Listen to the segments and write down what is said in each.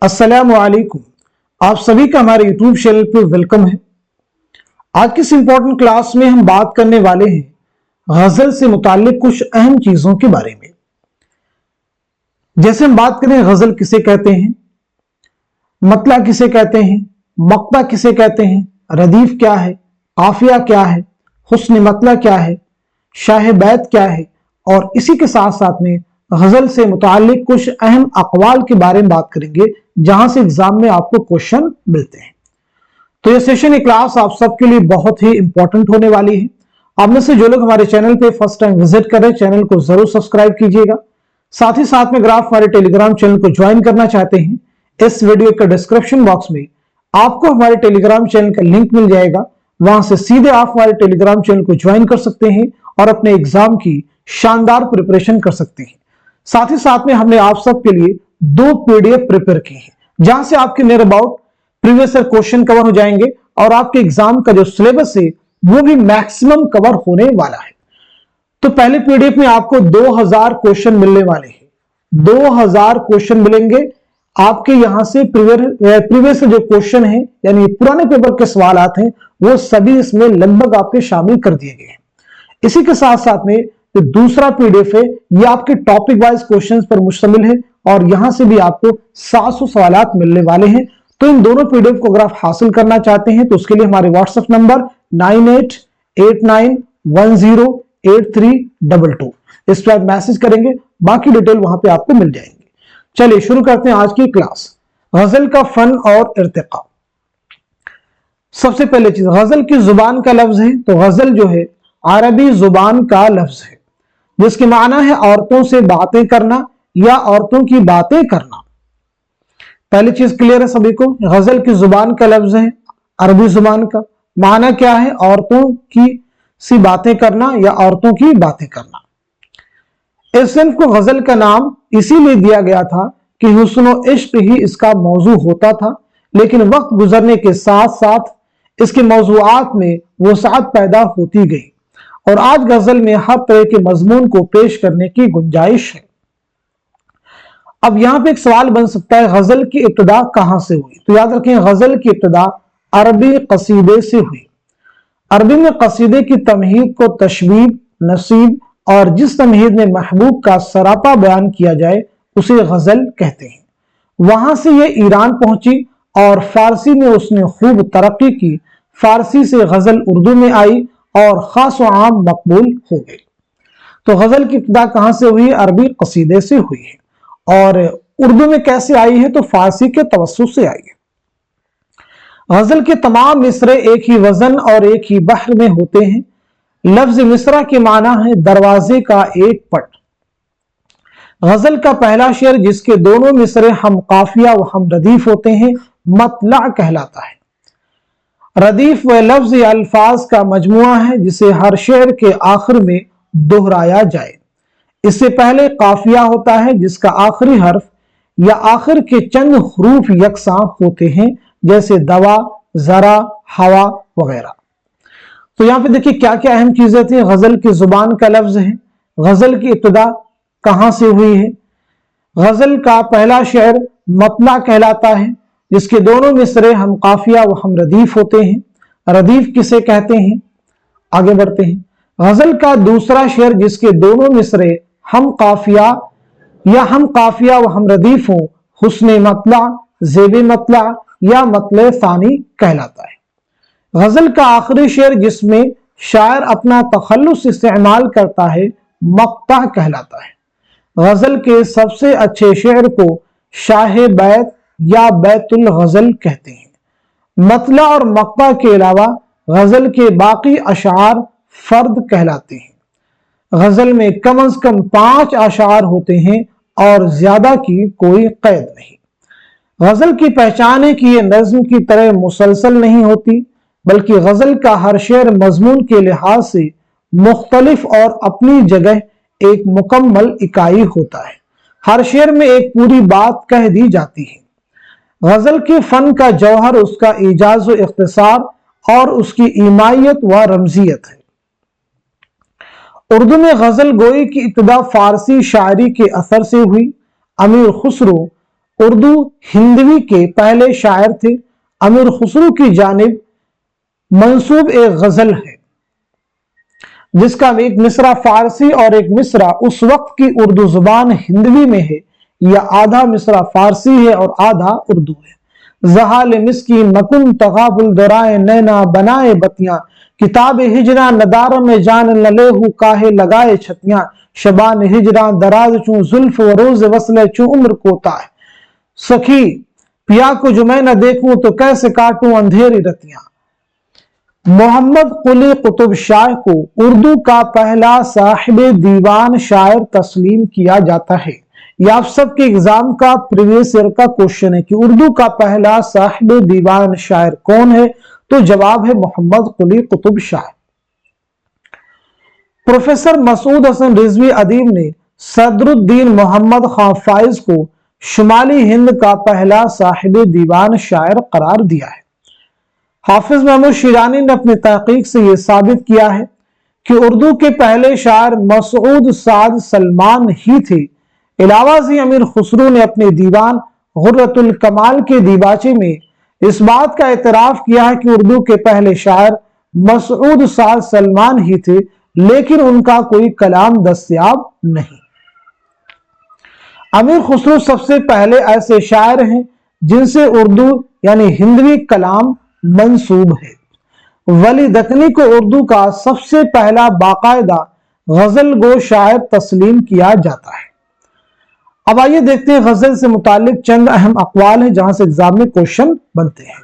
अस्सलामु अलैकुम। आप सभी का हमारे यूट्यूब चैनल पे वेलकम है। आज की इस इंपॉर्टेंट क्लास में हम बात करने वाले हैं गजल से मुताल्लिक कुछ अहम चीजों के बारे में। जैसे हम बात करें गजल किसे कहते हैं, मतला किसे कहते हैं, मक्ता किसे कहते हैं, रदीफ क्या है, काफिया क्या है, हुस्न मतला क्या है, शाह बैत क्या है, और इसी के साथ साथ में गजल से मुताल्लिक कुछ अहम अक़वाल के बारे में बात करेंगे जहां से एग्जाम में आपको क्वेश्चन मिलते हैं। तो ये सेशन, ये क्लास आप सबके लिए बहुत ही इंपॉर्टेंट होने वाली है। आप में से जो लोग हमारे चैनल पे फर्स्ट टाइम विजिट कर रहे हैं, चैनल को जरूर सब्सक्राइब कीजिएगा। साथ ही साथ में अगर आप हमारे टेलीग्राम चैनल को ज्वाइन करना चाहते हैं, इस वीडियो के डिस्क्रिप्शन बॉक्स में आपको हमारे टेलीग्राम चैनल का लिंक मिल जाएगा। वहां से सीधे आप हमारे टेलीग्राम चैनल को ज्वाइन कर सकते हैं और अपने एग्जाम की शानदार प्रिपरेशन कर सकते हैं। साथ ही साथ में हमने आप सबके लिए 2 पीडीएफ प्रिपेयर की है, जहां से आपके near about previous year question cover हो जाएंगे और आपके एग्जाम का जो सिलेबस है वो भी मैक्सिमम कवर होने वाला है। तो पहले पीडीएफ में आपको 2000 क्वेश्चन मिलने वाले हैं। 2000 क्वेश्चन मिलेंगे आपके यहां से। प्रीवियस जो क्वेश्चन है यानी पुराने पेपर के सवाल हैं वो सभी इसमें लगभग आपके शामिल कर दिए गए हैं। इसी के साथ साथ में जो दूसरा पीडीएफ है ये आपके टॉपिक वाइज क्वेश्चंस पर मुश्तमिल है और यहां से भी आपको 700 सवालात मिलने वाले हैं। तो इन दोनों पीडीएफ को अगर आप हासिल करना चाहते हैं तो उसके लिए हमारे व्हाट्सएप नंबर 9889108322 इस पर आप मैसेज करेंगे, बाकी डिटेल वहां पे आपको मिल जाएंगे। चलिए शुरू करते हैं आज की क्लास। गजल का फन और इर्तिका। सबसे पहले चीज, गजल की जुबान का लफ्ज है तो गजल जो है अरबी जुबान का लफ्ज है जिसके माना है औरतों से बातें करना या औरतों की बातें करना। पहली चीज क्लियर है सभी को, गजल की जुबान का लफ्ज है अरबी जुबान का, माना क्या है, औरतों की सी बातें करना या औरतों की बातें करना। इस सिंफ को गजल का नाम इसीलिए दिया गया था कि हुस्न व इश्क ही इसका मौजू होता था, लेकिन वक्त गुजरने के साथ साथ इसके मौजूआत में वसाअत पैदा होती गई और आज गजल में हर तरह के मजमून को पेश करने की गुंजाइश है। अब यहां पे एक सवाल बन सकता है, गजल की इब्तिदा कहां से हुई? तो याद रखें, गजल की इब्तिदा अरबी कसीदे से हुई। अरबी में कसीदे की तमहीद को तशबीब, नसीब और जिस तमहीद में महबूब का सरापा बयान किया जाए उसे गजल कहते हैं। वहां से यह ईरान पहुंची और फारसी में उसने खूब तरक्की की। फारसी से गजल उर्दू में आई और खास व आम मकबूल हो गई। तो गजल की इब्तिदा कहां से हुई? अरबी कसीदे से हुई है। और उर्दू में कैसे आई है? तो फारसी के तवस्सुत से आई है। गजल के तमाम मिसरे एक ही वजन और एक ही बहर में होते हैं। लफ्ज मिसरा के माना है दरवाजे का एक पट। गजल का पहला शेर जिसके दोनों मिसरे हम काफिया व हम रदीफ होते हैं मतला कहलाता है। रदीफ व लफ्ज या अल्फाज का मजमुआ है जिसे हर शेर के आखिर में दोहराया जाए। इससे पहले काफिया होता है जिसका आखिरी हर्फ या आखिर के चंद हरूफ यकसां होते हैं, जैसे दवा, जरा, हवा वगैरह। तो यहां पे देखिए क्या क्या अहम चीजें थी। गजल की जुबान का लफ्ज है, गजल की इब्तिदा कहां से हुई है, गजल का पहला शेर मतला कहलाता है जिसके दोनों मिसरे हम काफिया व हम रदीफ होते हैं। रदीफ किसे कहते हैं? आगे बढ़ते हैं। गजल का दूसरा शेर जिसके दोनों मिसरे हम काफिया व हम रदीफ हों हुस्न मतला, जेब मतला या मतले सानी कहलाता है। गजल का आखिरी शेर जिसमें शायर अपना तखल्लुस इस्तेमाल करता है मक्ता कहलाता है। गजल के सबसे अच्छे शेर को शाह बैत या बैतुल गजल कहते हैं। मतला और मक्ता के अलावा गजल के बाकी अशार फर्द कहलाते हैं। गजल में कम अज कम 5 अशार होते हैं और ज्यादा की कोई कैद नहीं। गजल की पहचान है कि यह नज्म की तरह मुसलसल नहीं होती, बल्कि गजल का हर शेर मजमून के लिहाज से मुख्तलिफ और अपनी जगह एक मुकम्मल इकाई होता है। हर शेर में एक पूरी बात कह दी जाती है। गजल के फन का जौहर उसका इजाज व इख्तिसार और उसकी ईमायत व रमजियत है। उर्दू में गजल गोई की इब्तिदा फारसी शायरी के असर से हुई। अमीर खुसरो उर्दू हिंदवी के पहले शायर थे। अमीर खुसरो की जानिब मंसूब एक गजल है जिसका एक मिसरा फारसी और एक मिसरा उस वक्त की उर्दू जुबान हिंदवी में है, या आधा मिसरा फारसी है और आधा उर्दू है। जहाल मिस्की मकुन तगाबुल दराए नैना बनाए बतियां, किताब हिजरा नदार में जान ललेहू काहे लगाए छतियां, शबान हिजरा दराज चूं जुल्फ व रोज वसले चूं उम्र कोता है, सखी पिया को जो मैं न देखूं तो कैसे काटूं अंधेरी रतियां। मोहम्मद कुली कुतुब शाह को उर्दू का पहला साहिब दीवान शायर तस्लीम किया जाता है। यह आप सबके एग्जाम का प्रीवियस ईयर का क्वेश्चन है कि उर्दू का पहला साहिब दीवान शायर कौन है, तो जवाब है मोहम्मद कुली कुतुब शाह। प्रोफेसर मसूद हसन रिजवी अदीब ने सदरुद्दीन मोहम्मद खां फाइज को शुमाली हिंद का पहला साहिब दीवान शायर करार दिया है। हाफिज महमूद शिरानी ने अपनी तहकीक से यह साबित किया है कि उर्दू के पहले शायर मसूद साद सलमान ही थे। इलावाजी अमीर खुसरो ने अपने दीवान गुर्रतुल कमाल के दीबाचे में इस बात का एतराफ किया है कि उर्दू के पहले शायर मसूद साद सलमान ही थे, लेकिन उनका कोई कलाम दस्तयाब नहीं। अमीर खुसरो सबसे पहले ऐसे शायर हैं जिनसे उर्दू यानी हिंदवी कलाम मंसूब है। वली दकनी को उर्दू का सबसे पहला बाकायदा गजल गो शायर तस्लीम किया जाता है। अब आइए देखते हैं गजल से मुतालिक चंद अहम अकवाल हैं जहां से एग्जाम में क्वेश्चन बनते हैं।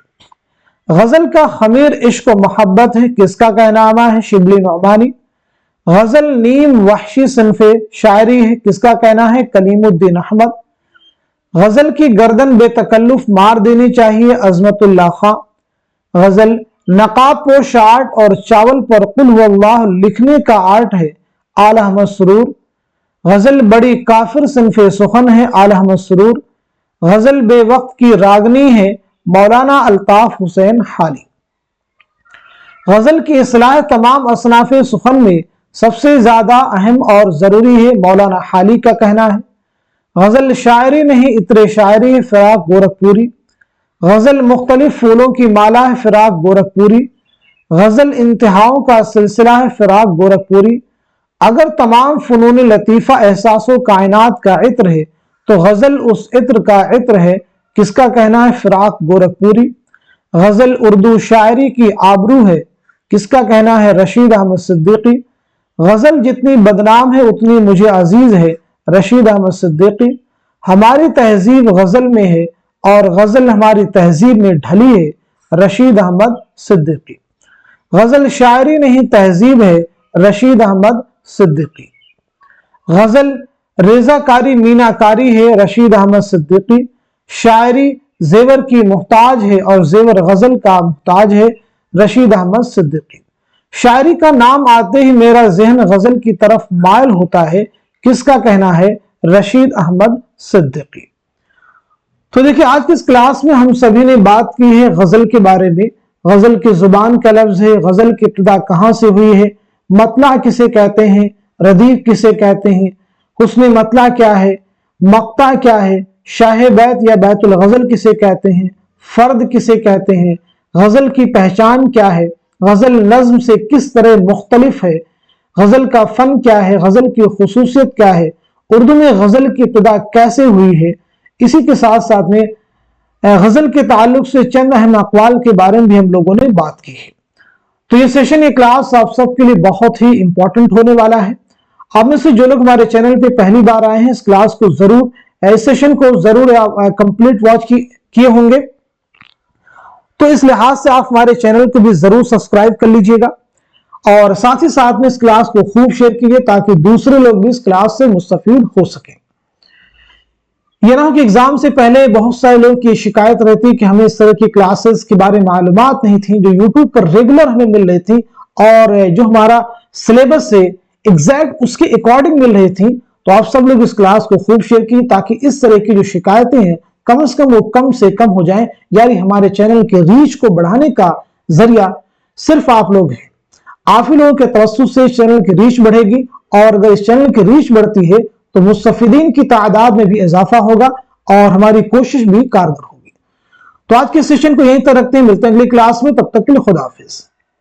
गजल का खमीर इश्क व मोहब्बत है, किसका कहनामा है? शिबली नौमानी। गजल नीम वहशी सिनफे शायरी है, किसका कहना है? कलीमुद्दीन अहमद। गजल की गर्दन बेतकल्लुफ मार देनी चाहिए, अजमतुल्लाह खां। गजल नकाब पोश आर्ट और चावल पर कुल हुवल्लाह लिखने का आर्ट है, आला अहमद सुरूर। गजल बड़ी काफिर सिनफे सुखन है, आला अहमद सुरूर। गजल बेवक्त की रागनी है, मौलाना अल्ताफ हुसैन हाली। गजल की इस्लाह तमाम असनाफे सुखन में सबसे ज्यादा अहम और जरूरी है, मौलाना हाली का कहना है। गजल शायरी नहीं इतरे शायरी है, फिराक गोरखपुरी। गजल मुख्तलिफ फूलों की माला है, फिराक गोरखपुरी। गजल इंतहाओं का सिलसिला है, फिराक गोरखपुरी। अगर तमाम फनून लतीफ़ा एहसासो कायनात का इत्र है तो गजल उस इत्र का इत्र है, किसका कहना है? फिराक गोरखपुरी। गजल उर्दू शायरी की आबरू है, किसका कहना है? रशीद अहमद सिद्दीकी। गजल जितनी बदनाम है उतनी मुझे अजीज है, रशीद अहमद सिद्दीकी। हमारी तहजीब गजल में है और गजल हमारी तहजीब में ढली है, रशीद अहमद सिद्दीकी। गजल शायरी नहीं तहजीब है, रशीद अहमद सिद्दीकी। गजल रेजाकारी मीनाकारी है, रशीद अहमद सिद्दीकी। शायरी जेवर की मुहताज है और जेवर गजल का मुहताज है, रशीद अहमद सिद्दीकी। शायरी का नाम आते ही मेरा जहन गजल की तरफ मायल होता है, किसका कहना है? रशीद अहमद सिद्दीकी। तो देखिए आज की इस क्लास में हम सभी ने बात की है गजल के बारे में। गजल की जुबान का लफ्ज है, गजल की इब्तिदा कहां से हुई है, मतला किसे कहते हैं, रदीफ किसे कहते हैं, हुस्न मतला क्या है, मक्ता क्या है, शाह बैत या बैतुल गजल किसे कहते हैं, फर्द किसे कहते हैं, गजल की पहचान क्या है, गजल नज्म से किस तरह मुख्तलिफ है, गजल का फन क्या है, गजल की खुसूसियत क्या है, उर्दू में गजल की इब्तिदा कैसे हुई है। इसी के साथ साथ में गजल के ताल्लुक से चंद अहम अक़वाल के बारे में भी हम लोगों ने बात की है। तो ये सेशन, ये क्लास आप सबके लिए बहुत ही इंपॉर्टेंट होने वाला है। आप में से जो लोग हमारे चैनल पे पहली बार आए हैं, इस क्लास को जरूर, इस सेशन को जरूर कंप्लीट वॉच किए होंगे, तो इस लिहाज से आप हमारे चैनल को भी जरूर सब्सक्राइब कर लीजिएगा और साथ ही साथ में इस क्लास को खूब शेयर कीजिए ताकि दूसरे लोग भी इस क्लास से मुस्तफीद हो सके। यह ना हो कि एग्जाम से पहले बहुत सारे लोगों की शिकायत रहती कि हमें इस तरह की क्लासेस के बारे में मालूमात नहीं थी जो यूट्यूब पर रेगुलर हमें मिल रही थी और जो हमारा सिलेबस है एग्जैक्ट उसके अकॉर्डिंग मिल रही थी। तो आप सब लोग इस क्लास को खूब शेयर कीजिए ताकि इस तरह की जो शिकायतें हैं कम से कम वो कम से कम हो जाएं। यानी हमारे चैनल के रीच को बढ़ाने का जरिया सिर्फ आप लोग हैं। आप ही लोगों के तवस्सुस से इस चैनल की रीच बढ़ेगी और अगर इस चैनल की रीच बढ़ती है तो मुस्तफिदीन की तादाद में भी इजाफा होगा اور ہماری کوشش بھی کارگر ہوگی. تو آج کے سیشن کو یہیں تک رکھتے ہیں, ملتے ہیں اگلی کلاس میں, تب تک کے لیے خدا حافظ.